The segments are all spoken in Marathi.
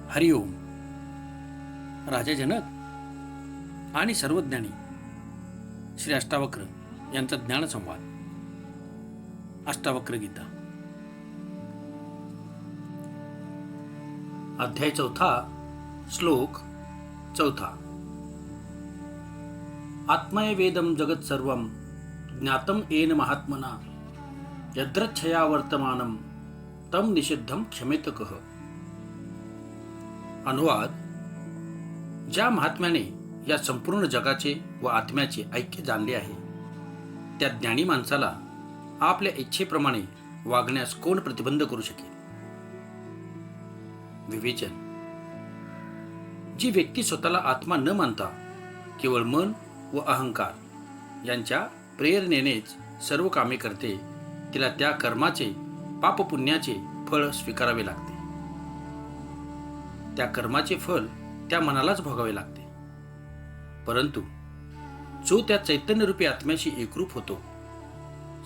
हरिओम. राजा जनक आणि सर्वज्ञानी श्री अष्टावक्र यांचा ज्ञानसंवाद. अष्टावक्र गीता, अध्याय 4, श्लोक 4. आत्मैवेदं जगत् सर्वं ज्ञातं येन महात्मना यद्रच्छया वर्तमानं तं निषिद्धं क्षमेत कः. अनुवाद: ज्या महात्म्याने या संपूर्ण जगाचे व आत्म्याचे ऐक्य जाणले आहे, त्या ज्ञानी माणसाला आपल्या इच्छेप्रमाणे वागण्यास कोण प्रतिबंध करू शकेल. विवेचन: जी व्यक्ती स्वतःला आत्मा न मानता केवळ मन व अहंकार यांच्या प्रेरणेनेच सर्व कामे करते, तिला त्या कर्माचे पापपुण्याचे फळ स्वीकारावे लागते. त्या कर्माचे फल त्या मनालाच भोगावे लागते. परंतु जो त्या चैतन्यरूपी आत्म्याशी एकरूप होतो,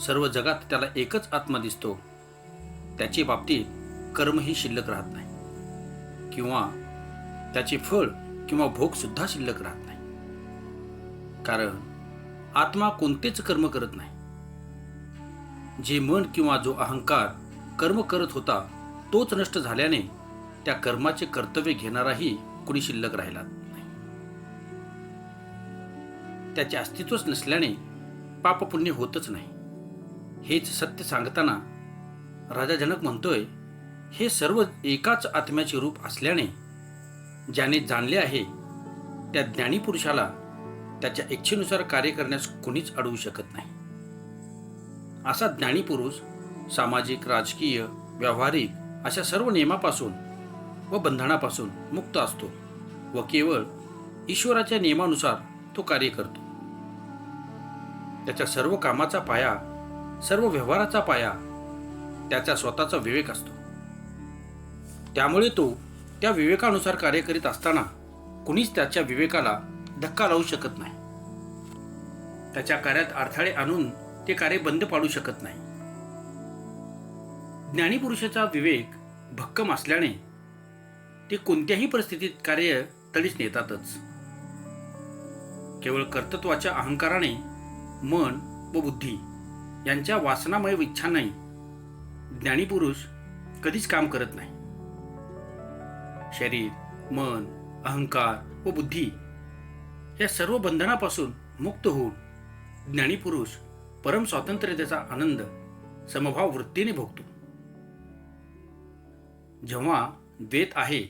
सर्व जगात त्याला एकच आत्मा दिसतो, त्याच्या बाबतीत कर्मही शिल्लक राहत नाही किंवा त्याचे फळ किंवा भोग सुद्धा शिल्लक राहत नाही. कारण आत्मा कोणतेच कर्म करत नाही. जे मन किंवा जो अहंकार कर्म करत होता, तोच नष्ट झाल्याने त्या कर्माचे कर्तव्य घेणाराही कुणी शिल्लक राहिला नाही. त्याचे अस्तित्वच नसल्याने पापपुण्य होतच नाही. हेच सत्य सांगताना राजा जनक म्हणतोय, हे सर्व एकाच आत्म्याचे रूप असल्याने ज्याने जाणले आहे त्या ज्ञानी पुरुषाला त्याच्या इच्छेनुसार कार्य करण्यास कुणीच अडवू शकत नाही. असा ज्ञानी पुरुष सामाजिक, राजकीय, व्यावहारिक अशा सर्व नियमापासून व बंधनापासून मुक्त असतो व केवळ ईश्वराच्या नियमानुसार तो कार्य करतो. त्याच्या सर्व कामाचा पाया, सर्व व्यवहाराचा पाया त्याचा स्वतःचा विवेक असतो. त्यामुळे तो त्या विवेकानुसार कार्य करीत असताना कुणीच त्याच्या विवेकाला धक्का लावू शकत नाही. त्याच्या कार्यात अडथळे आणून ते कार्य बंद पाडू शकत नाही. ज्ञानी पुरुषाचा विवेक भक्कम असल्याने ते कोणत्याही परिस्थितीत कार्य तडीस नेतातच. केवळ कर्तृत्वाच्या अहंकाराने मन व बुद्धी यांच्या वासनामय इच्छांनी ज्ञानी पुरुष कधीच काम करत नाही. शरीर, मन, अहंकार व बुद्धी या सर्व बंधनापासून मुक्त होऊन ज्ञानी पुरुष परम स्वातंत्र्याचा आनंद समभाव वृत्तीने भोगतो. जेव्हा द्वैत आहे,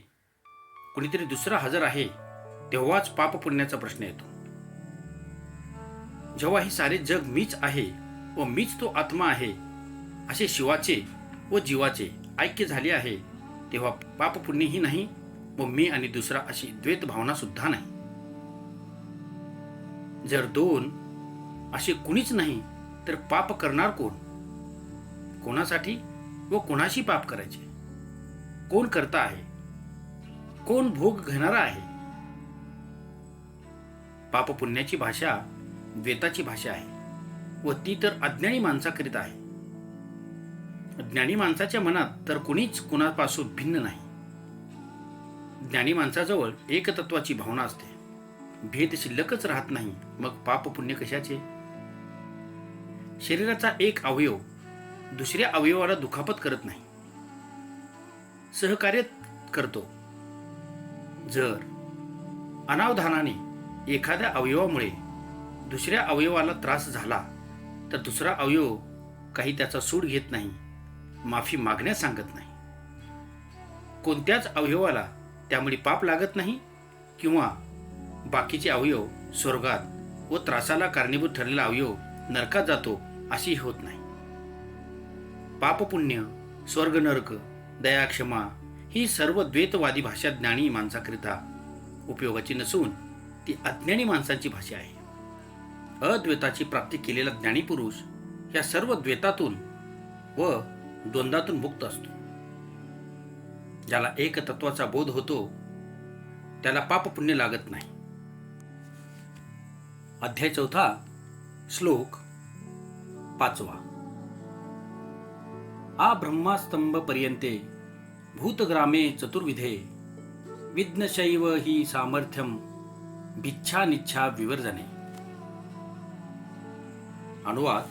कुणीतरी दुसरा हजर आहे, तेव्हाच पाप पुण्याचा प्रश्न येतो. जेव्हा हे सारे जग मीच आहे व मीच तो आत्मा आहे असे शिवाचे व जीवाचे ऐक्य झाले आहे, तेव्हा पाप पुण्यही नाही व मी आणि दुसरा अशी द्वैत भावना सुद्धा नाही. जर दोन असे कुणीच नाही तर पाप करणार कोण? कोणासाठी व कोणाशी पाप करायचे? कोण करता आहे? कोण भोग घेणारा आहे? पाप पुण्याची भाषा द्वैताची भाषा आहे व ती तर अज्ञानी माणसाकरिता आहे. ज्ञानी माणसाच्या मनात तर कुणीच कुणापासून भिन्न नाही. ज्ञानी माणसाजवळ एकतत्वाची भावना असते. भेद शिल्लकच राहत नाही. मग पाप पुण्य कशाचे? शरीराचा एक अवयव दुसऱ्या अवयवाला दुखापत करत नाही, सहकार्य करतो. जर अनावधानाने एखाद्या अवयवामुळे दुसऱ्या अवयवाला त्रास झाला तर दुसरा अवयव काही त्याचा सूड घेत नाही, माफी मागण्यास सांगत नाही. कोणत्याच अवयवाला त्यामुळे पाप लागत नाही किंवा बाकीचे अवयव स्वर्गात व त्रासाला कारणीभूत ठरलेला अवयव नरकात जातो अशी होत नाही. पाप पुण्य, स्वर्ग नरक, दया क्षमा ही सर्व द्वैतवादी भाषा ज्ञानी माणसाकरिता उपयोगाची नसून ती अज्ञानी माणसांची भाषा आहे. अद्वैताची प्राप्ती केलेला ज्ञानी पुरुष या सर्व द्वैतातून व द्वंद्वातून मुक्त असतो. ज्याला एक तत्वाचा बोध होतो त्याला पाप पुण्य लागत नाही. अध्याय 4, श्लोक 5. आ ब्रह्मास्तंभ पर्यंते भूतग्रामे चतुर्विधे विघ्नशैव ही सामर्थ्यम भिच्छा निच्छा विवर्जने. अनुवाद.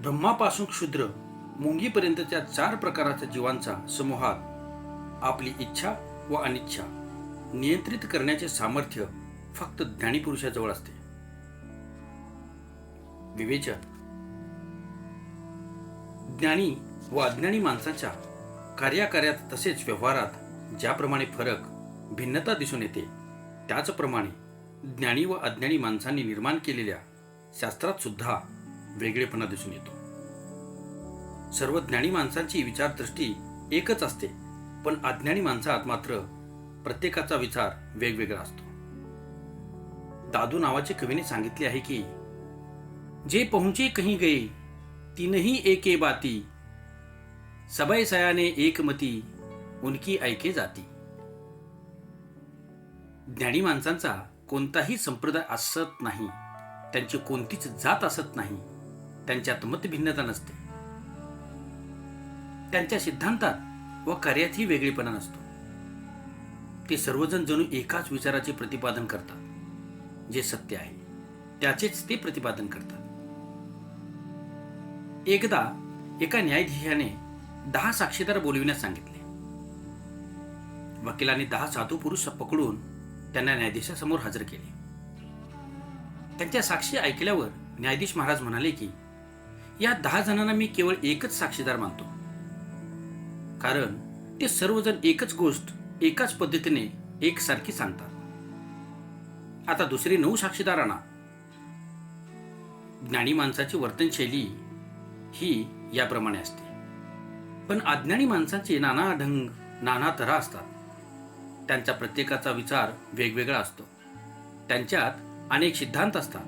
ब्रह्मापासून क्षुद्र मुंगीपर्यंतच्या 4 प्रकारच्या जीवांचा समूहात आपली इच्छा व अनिच्छा नियंत्रित करण्याचे सामर्थ्य फक्त ज्ञानीपुरुषाजवळ असते. विवेचन. ज्ञानी व अज्ञानी माणसाच्या कार्याकार्यात तसेच व्यवहारात ज्याप्रमाणे फरक भिन्नता दिसून येते, त्याचप्रमाणे ज्ञानी व अज्ञानी माणसांनी निर्माण केलेल्या शास्त्रात सुद्धा वेगळेपणा दिसून येतो. सर्व ज्ञानी माणसांची विचारदृष्टी एकच असते, पण अज्ञानी माणसात मात्र प्रत्येकाचा विचार वेगवेगळा असतो. दादू नावाचे कवीने सांगितले आहे की, जे पहुंचे कहीं गए तीनही एके बाती, सबय सयाने एकमती उनकी ऐके जाती. ज्ञानी माणसांचा कोणताही संप्रदाय असत नाही, त्यांची कोणतीच जात असत नाही, त्यांच्यात मतभिन्नता नसते, त्यांच्या सिद्धांतात व कार्यातही वेगळेपणा नसतो. ते सर्वजण जणू एकाच विचाराचे प्रतिपादन करतात. जे सत्य आहे त्याचेच ते प्रतिपादन करतात. एकदा एका न्यायाधीशाने 10 साक्षीदार बोलविण्यास सांगितले. वकिलाने 10 साधू पुरुष पकडून त्यांना न्यायाधीशासमोर हजर केले. त्यांच्या साक्षी ऐकल्यावर न्यायाधीश महाराज म्हणाले की, या 10 जणांना मी केवळ एकच साक्षीदार मानतो, कारण ते सर्वजण एकच गोष्ट एकाच पद्धतीने एकसारखी सांगतात. आता दुसरे 9 साक्षीदार आणा. ज्ञानी माणसाची वर्तनशैली ही याप्रमाणे असते, पण अज्ञानी माणसांचे नाना ढंग नाना तऱ्हा असतात. त्यांचा प्रत्येकाचा विचार वेगवेगळा असतो. त्यांच्यात अनेक सिद्धांत असतात.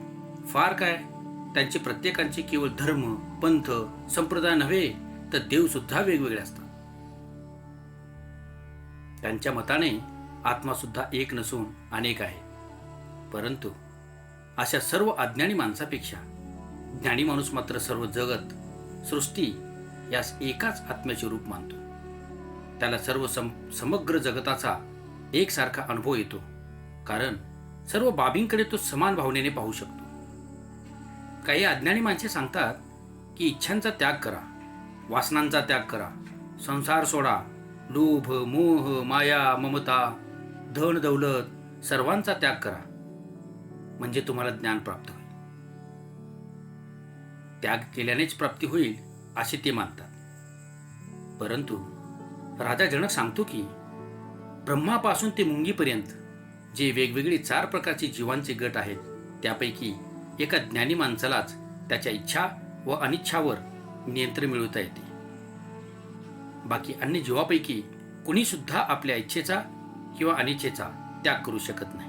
फार काय, त्यांचे प्रत्येकांचे केवळ धर्म, पंथ, संप्रदाय नव्हे तर देव सुद्धा वेगवेगळे असतात. त्यांच्या मताने आत्मा सुद्धा एक नसून अनेक आहे. परंतु अशा सर्व अज्ञानी माणसापेक्षा ज्ञानी माणूस मात्र सर्व जगत, सृष्टी यास एकाच आत्म्याचे रूप मानतो. त्याला सर्व समग्र जगताचा एकसारखा अनुभव येतो, कारण सर्व बाबींकडे तो समान भावनेने पाहू शकतो. काही अज्ञानी माणसे सांगतात की इच्छांचा त्याग करा, वासनांचा त्याग करा, संसार सोडा, लोभ, मोह, माया, ममता, धन दौलत सर्वांचा त्याग करा, म्हणजे तुम्हाला ज्ञान प्राप्त होईल. त्याग केल्यानेच प्राप्ती होईल असे ते मानतात. परंतु राजा जनक सांगतो की, ब्रह्मापासून ते मुंगीपर्यंत जे वेगवेगळे 4 प्रकारचे जीवांचे गट आहेत, त्यापैकी एका ज्ञानी माणसालाच त्याच्या इच्छा व अनिच्छावर नियंत्रण मिळवता येते. बाकी अन्य जीवापैकी कुणी सुद्धा आपल्या इच्छेचा किंवा अनिच्छेचा त्याग करू शकत नाही.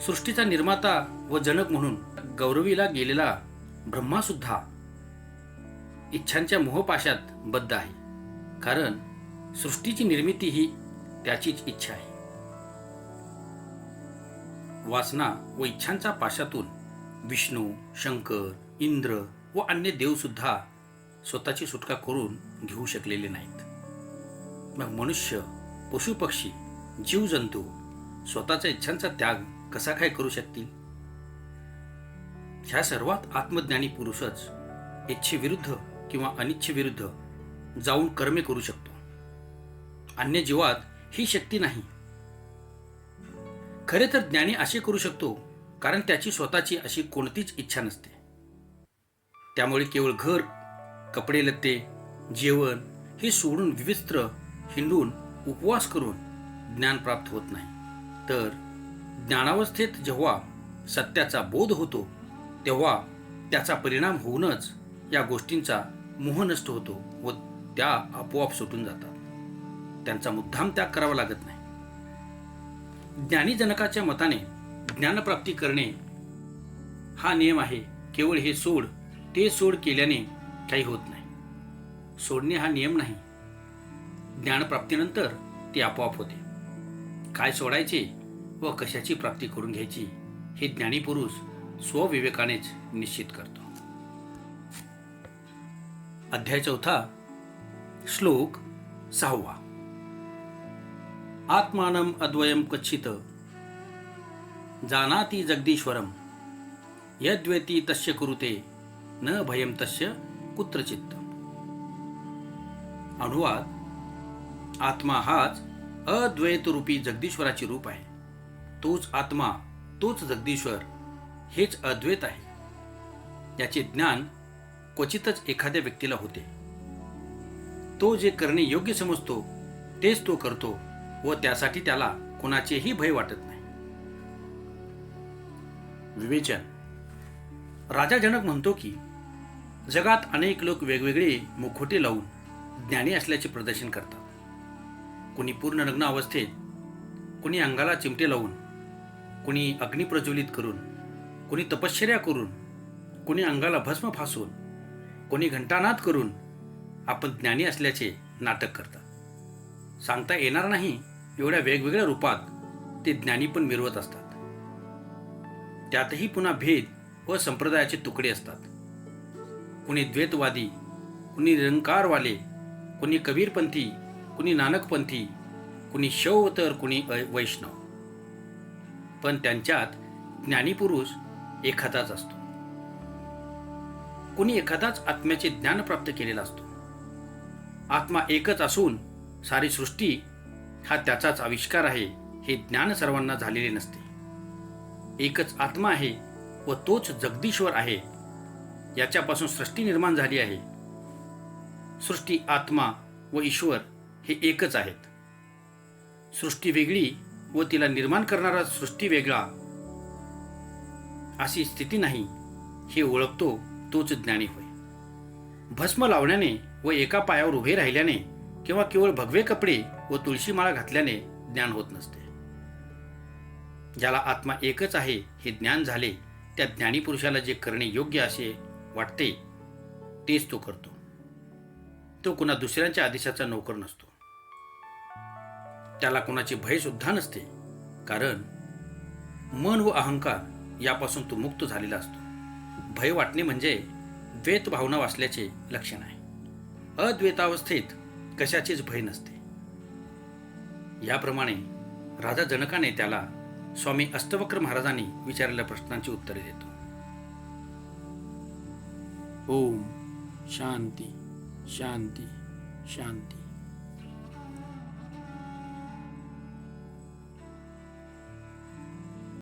सृष्टीचा निर्माता व जनक म्हणून गौरविला गेलेला ब्रह्मा सुद्धा इच्छांच्या मोहपाशात बद्ध आहे, कारण सृष्टीची निर्मिती ही त्याचीच इच्छा आहे. वासना व इच्छांच्या पाशातून विष्णू, शंकर, इंद्र व अन्य देव सुद्धा स्वतःची सुटका करून घेऊ शकलेले नाहीत. मग मनुष्य, पशुपक्षी, जीवजंतू स्वतःच्या इच्छांचा त्याग कसा काय करू शकतील? ह्या सर्वात आत्मज्ञानी पुरुषच इच्छेविरुद्ध किंवा अनिच्छेविरुद्ध जाऊन कर्मे करू शकतो. अन्य जीवात ही शक्ती नाही. खरे तर ज्ञानी असे करू शकतो कारण त्याची स्वतःची अशी कोणतीच इच्छा नसते. त्यामुळे केवळ घर, कपडे लत्ते, जेवण हे सोडून विविस्त्र हिंडून उपवास करून ज्ञान प्राप्त होत नाही. तर ज्ञानावस्थेत जेव्हा सत्याचा बोध होतो, तेव्हा त्याचा परिणाम होऊनच या गोष्टींचा मोह नष्ट होतो व त्या आपोआप सुटून जातात. त्यांचा मुद्दाम त्याग करावा लागत नाही. ज्ञानी जनकाच्या मताने ज्ञानप्राप्ती करणे हा नियम आहे. केवळ हे सोड ते सोड केल्याने काही होत नाही. सोडणे हा नियम नाही. ज्ञानप्राप्तीनंतर ते आपोआप होते. काय सोडायचे व कशाची प्राप्ती करून घ्यायची हे ज्ञानी पुरुष स्वविवेकानेच निश्चित करतो. अध्याय 4 श्लोक 6. आत्मानम अद्वयम क्वचित जानाति जगदीश्वरम यद्वेति तस्य कुरुते न भयम तस्य कुत्रचित. अनुवाद: आत्मा हाच अद्वैत रूपी जगदीश्वराचे रूप आहे. तोच आत्मा, तोच जगदीश्वर, हेच अद्वैत आहे. याचे ज्ञान क्वचितच एखाद्या व्यक्तीला होते. तो जे करणे योग्य समजतो तेच तो करतो व त्यासाठी त्याला कोणाचेही भय वाटत नाही. विवेचन: राजा जनक म्हणतो की जगात अनेक लोक वेगवेगळे मुखवटे लावून ज्ञानी असल्याचे प्रदर्शन करतात. कुणी पूर्ण नग्न अवस्थेत, कुणी अंगाला चिमटे लावून, कुणी अग्नी प्रज्वलित करून, कुणी तपश्चर्या करून, कुणी अंगाला भस्म फासून, कोणी घंटानाद करून आपण ज्ञानी असल्याचे नाटक करतात. सांगता येणार नाही एवढ्या वेगवेगळ्या रूपात ते ज्ञानी पण मिरवत असतात. त्यातही पुन्हा भेद व संप्रदायाचे तुकडे असतात. कुणी द्वैतवादी, कुणी निरंकारवाले, कुणी कबीरपंथी, कुणी नानकपंथी, कुणी शैव तर कुणी वैष्णव. पण त्यांच्यात ज्ञानीपुरुष एखादाच असतो. कुणी एखादाच आत्म्याचे ज्ञान प्राप्त केलेला असतो. आत्मा एकच असून सारी सृष्टी हा त्याचाच आविष्कार आहे हे ज्ञान सर्वांना झालेले नसते. एकच आत्मा आहे व तोच जगदीश्वर आहे. याच्यापासून सृष्टी निर्माण झाली आहे. सृष्टी, आत्मा व ईश्वर हे एकच आहेत. सृष्टी वेगळी व तिला निर्माण करणारा सृष्टी वेगळा अशी स्थिती नाही हे ओळखतो तोच ज्ञानी होय. भस्म लावण्याने व एका पायावर उभे राहिल्याने किंवा केवळ भगवे कपडे व तुळशी माळा घातल्याने ज्ञान होत नसते. ज्याला आत्मा एकच आहे हे ज्ञान झाले त्या ज्ञानीपुरुषाला जे करणे योग्य असे वाटते तेच तो करतो. तो कुणा दुसऱ्यांच्या आदेशाचा नोकर नसतो. त्याला कोणाचे भय सुद्धा नसते, कारण मन व अहंकार यापासून तो मुक्त झालेला असतो. भय वाटणे म्हणजे द्वैत भावना वाचल्याचे लक्षण आहे. अद्वैतावस्थेत कशाचेच भय नसते. याप्रमाणे राजा जनकाने त्याला स्वामी अष्टवक्र महाराजांनी विचारलेल्या प्रश्नांची उत्तरे देतो. ओम शांती शांती शांती.